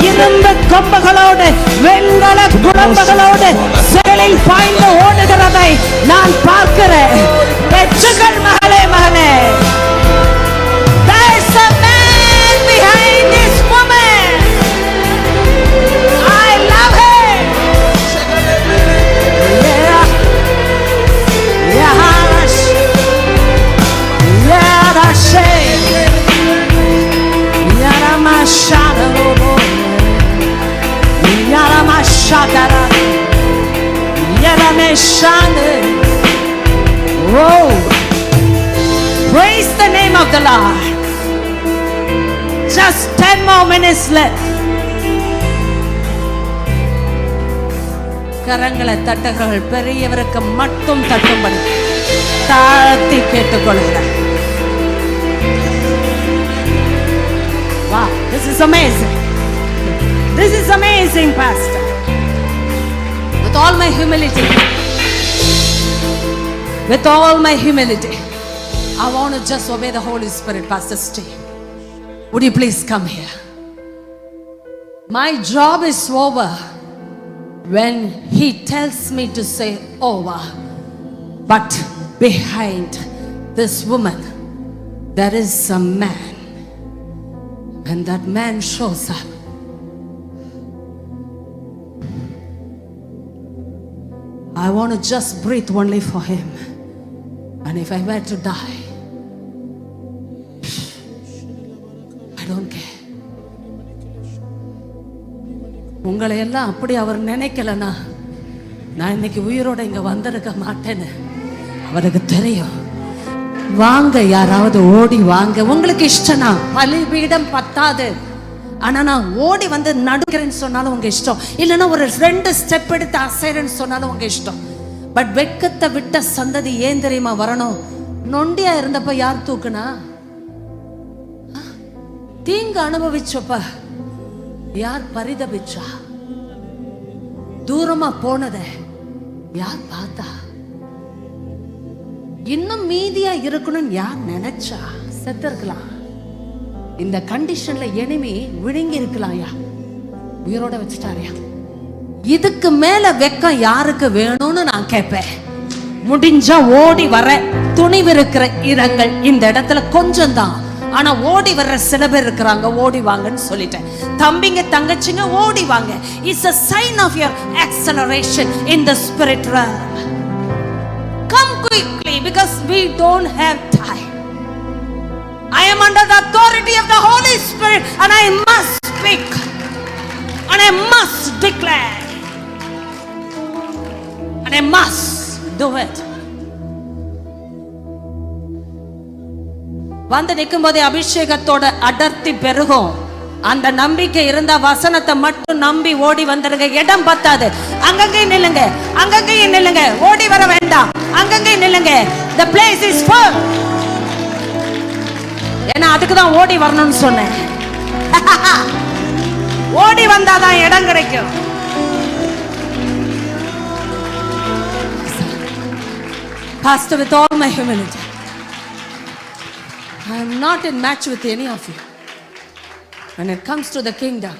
இரும்பு கொம்புகளோடு வெண்கல குழம்புகளோடு செயலில் பாய்ந்து ஓடுகிறதை நான் பார்க்கிறேன். பெற்றுகள் மகளே மகளே. There's a man behind this woman. I love him. Yeah. Yaharash. Yaharash. Yaramashara. Yaramashara. Yarameshane. Oh, praise the name of the Lord. Just 10 more minutes left. கரங்களை தட்டுகள் பெரியவருக்கு மட்டும் தட்டும்படி தாழ்த்தி கேட்டுக்கொள்கிறேன். Wow, this is amazing. This is amazing, Pastor. With all my humility, with all my humility, I want to just obey the Holy Spirit. Pastor Steve, would you please come here? My job is over when he tells me to say over. But behind this woman, there is a man. When that man shows up, I want to just breathe only for him. And if I were to die, I don't care. உங்களை எல்லாம் அப்படி அவர் நினைக்கலனா நான் இன்னைக்கு உயிரோட இங்க வந்திருக்க மாட்டேன்னு அவருக்கு தெரியும். வாங்க, யாராவது ஓடி வாங்க. உங்களுக்கு இஷ்டம்னா பலிபீடம் பத்தாது, ஆனா நான் ஓடி வந்து நடுக்கிறேன்னு சொன்னாலும் உங்க இஷ்டம். இல்லைன்னா ஒரு 2 ஸ்டெப் எடுத்து அசைறேன்னு சொன்னாலும் உங்க இஷ்டம். பட் வெட்கத்தை விட்ட சந்ததி ஏன் தெரியுமா வரணும்? நொண்டியா இருந்தப்ப யார் தூக்குனா? தீங்கு அனுபவிச்சப்ப யார் பரிதபிச்சா? தூரமா போனத யார் பார்த்தா? இன்னும் மீதியா இருக்கணும்னு யார் நினைச்சா? செத்து இருக்கலாம். இந்த கண்டிஷன்ல எனிமி விழுங்கி இருக்கலாம்யா, உயிரோட வச்சுட்டாரியா. இதுக்கு மேல வெக்கம் யாருக்கு வேணும்னு நான் கேட்பேன். முடிஞ்சா ஓடி வர துணிவு இருக்கிற இடங்கள் இந்த இடத்துல கொஞ்சம் தான், ஆனா ஓடி வர்ற சில பேர் இருக்கிறாங்க. ஓடி வாங்கன்னு சொல்லிட்டேன். தம்பிங்க தங்கச்சிங்க ஓடி வாங்க. It's a sign of your acceleration in the spirit realm. Come quickly because we don't have time. I am under the authority of the Holy Spirit and I must speak and I must declare and I must do it. வந்து நிற்கும் போதே அபிஷேகத்தோட அடர்த்தி பெருகும். அந்த நம்பிக்கை இருந்தா வசனத்தை மட்டும் நம்பி ஓடி வந்துருங்க. இடம் பத்தாது. அங்கங்கே நில்லுங்க, அங்கங்கே நில்லுங்க. ஓடி வர வேண்டாம், அங்கங்கே நில்லுங்க. The place is full. ஏன்னா அதுக்கு தான் ஓடி வரணும்னு சொன்னேன். ஓடி வந்தாதான் இடம் கிடைக்கும். Pastor, with all my humility, I am not in match with any of you. When it comes to the kingdom,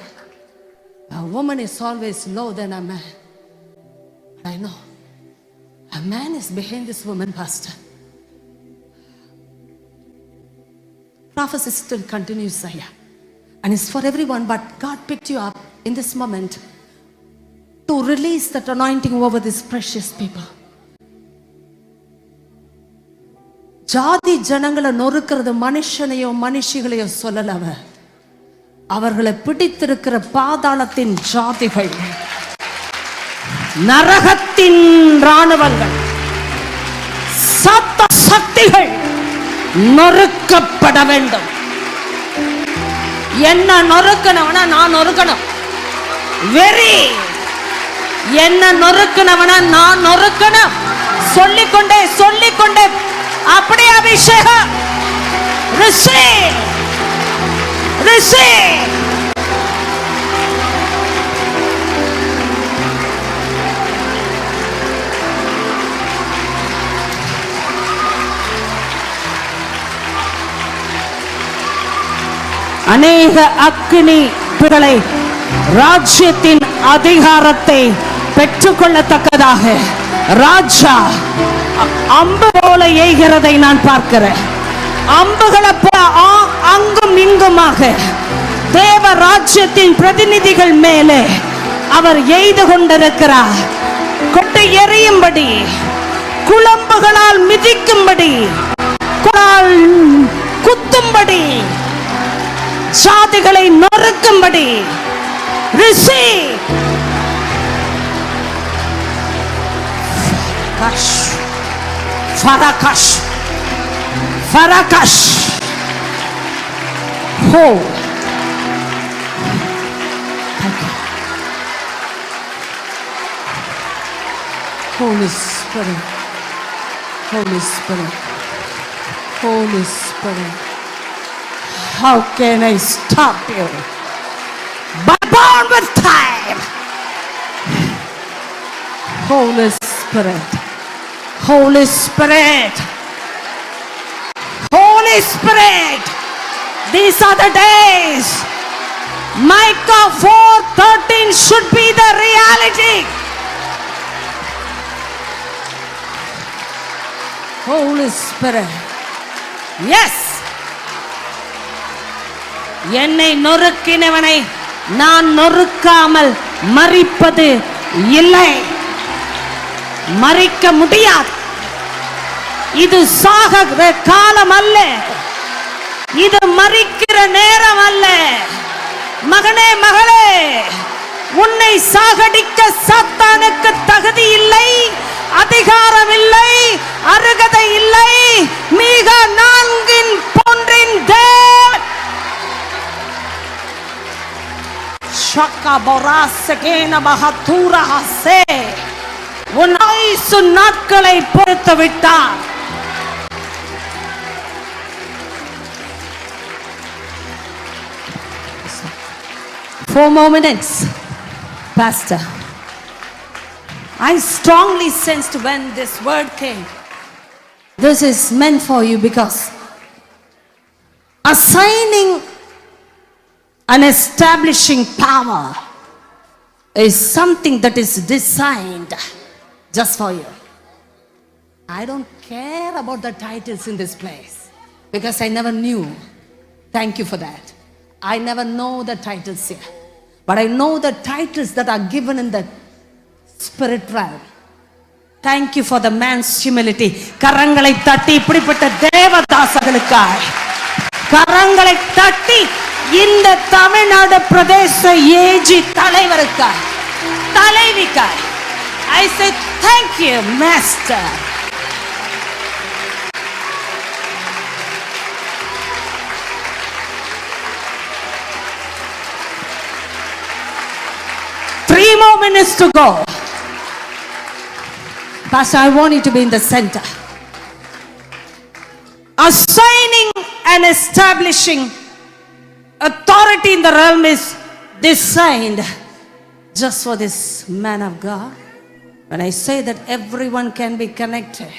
a woman is always lower than a man. I know a man is behind this woman, Pastor. Prophecy still continues, Saya, and it's for everyone. But God picked you up in this moment to release that anointing over these precious people. ஜாதி ஜனங்களை நொறுக்கிறது மனுஷனையோ மனுஷிகளையோ சொல்லல. அவர்களை பிடித்திருக்கிற பாதாளத்தின் ஜாதிகள், நரகத்தின் ராணுவங்கள், சத்த சக்திகள் நொறுக்கப்பட வேண்டும். என்ன நொறுக்கணவனா நான் நொறுக்கணும். வெறி என்ன நொறுக்கணவனா நான் நொறுக்கணும். சொல்லிக்கொண்டே சொல்லிக்கொண்டே அப்படி அபிஷேகம். receive receive. அநேக அக்கினி பிழை ராஜ்யத்தின் அதிகாரத்தை பெற்றுக்கொள்ளத்தக்கதாக ராஜா அம்பு போல எய்கிறதை நான் பார்க்கிறேன். அம்புகளை போல அங்கும் இங்குமாக தேவ ராஜ்யத்தின் பிரதிநிதிகள் மேலே அவர் எய்து கொண்டிருக்கிறார். கொண்டு எறியும்படி, குழம்புகளால் மிதிக்கும்படி, குத்தும்படி, சாதிகளை நொறுக்கும்படி. receive. Farakash, Farakash. Oh, thank you, Holy Spirit, Holy Spirit, Holy Spirit. How can I stop you? But born with time. Holy Spirit, Holy Spirit, Holy Spirit. These are the days. Micah 4:13 should be the reality. Holy Spirit. Yes. என்னை நொறுக்கினவனை நான் நொறுக்காமல் மறிப்பது இல்லை. மறிக்க முடியாது. இது சாகிற காலம் அல்ல, இது மறிக்கிற நேரம் அல்ல. மகனே மகளே, உன்னை சாகடிக்க சாத்தானுக்கு தகுதி இல்லை, அதிகாரம் இல்லை, அருகதை இல்லை. மிக 4:3 தேவன் ஷக்கா பொராசகேன மஹதூரஹசே உன் ஆயுசு நாட்களை பொறுத்து விட்டார். 4 more minutes, Pastor. I strongly sensed when this word came, this is meant for you, because assigning and establishing power is something that is designed just for you. I don't care about the titles in this place because I never knew. Thank you for that. I never know the titles here, but I know the titles that are given in the spirit realm. Thank you for the man's humility. கரங்களை தட்டி இப்படிப்பட்ட தேவதாசர்களுக்காய் கரங்களை தட்டி இந்த தமிழ்நாடு பிரதேச AG தலைவருக்காய் தலைவிக்காய் I say thank you, Master. Three more minutes to go. Pastor, I want you to be in the center. Assigning and establishing authority in the realm is designed just for this man of God. When I say that everyone can be connected,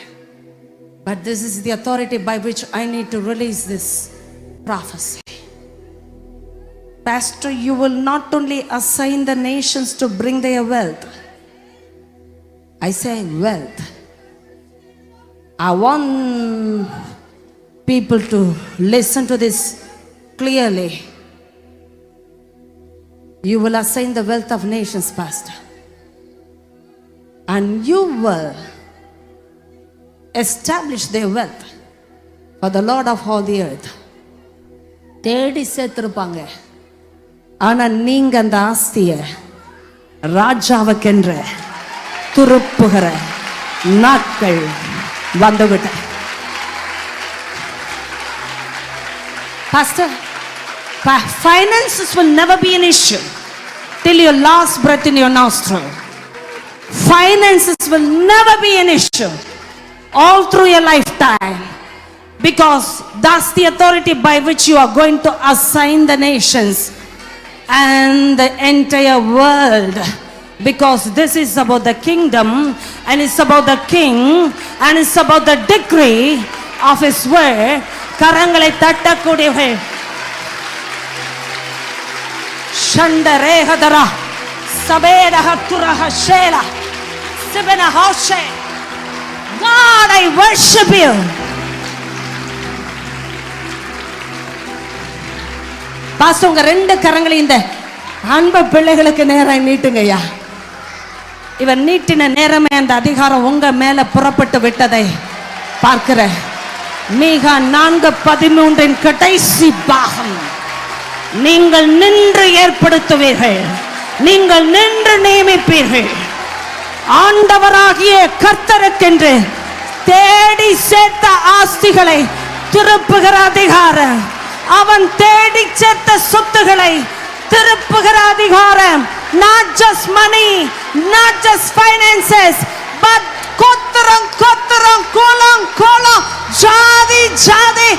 but this is the authority by which I need to release this prophecy. Pastor, you will not only assign the nations to bring their wealth. I say wealth. I want people to listen to this clearly. You will assign the wealth of nations, Pastor. And you will establish their wealth for the Lord of all the earth. தேடி சேர்த்திருப்பாங்க, ஆனா நீங்க அந்த ஆஸ்திய ராஜாவுக்கென்ற துருப்புகிற நாட்கள் வந்துவிட்ட. Pastor, finances will never be an issue till your last breath in your nostril. Finances will never be an issue all through your lifetime, because that's the authority by which you are going to assign the nations and the entire world, because this is about the kingdom and it's about the king and it's about the decree of his word. கரங்களை தட்டக்கூடியவர்கள் ஷண்டரேஹதரா சபேடஹத்துரஹ ஷேலா சிபனஹோஷே. God, I worship you. Pastor, உங்க ரெண்டு கரங்களையும் இந்த அன்பு பிள்ளைகளுக்கு நேரம் நீட்டுங்கய்யா. இவர் நீட்டின நேரமே அந்த அதிகாரம் உங்க மேல புறப்பட்டு விட்டதை பார்க்கிற மீகா 4:13 கடைசி பாகம். நீங்கள் நின்று ஏற்படுத்துவீர்கள், நீங்கள் நின்று நியமிப்பீர்கள். ஆண்டவராகிய கர்த்தருக்கென்று தேடி சேர்த்த ஆஸ்திகளை திருப்புகிற அதிகாரம், அவன் தேடி சேர்த்த சொத்துகளை திருப்புகிற அதிகாரம். Not just money, not just finances, but கோத்திரம் கோத்திரம், குலம் குலம், ஜாதி ஜாதி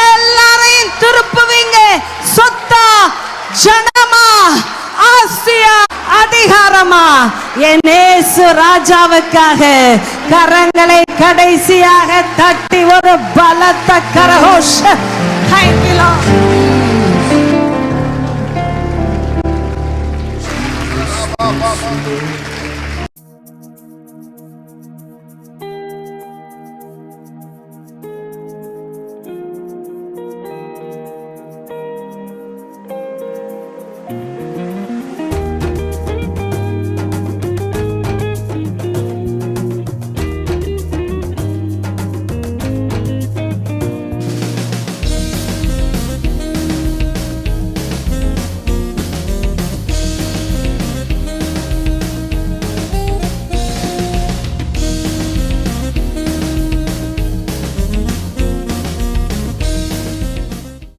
எல்லாரையும் திருப்புவீங்க. சொத்தா, ஜனமா, ஆஸ்தியா, அதிகாரமா, என் இயேசு ராஜாவுக்காக கரங்களை கடைசியாக தட்டி ஒரு பலத்த கரகோஷ. Thank you, Lord.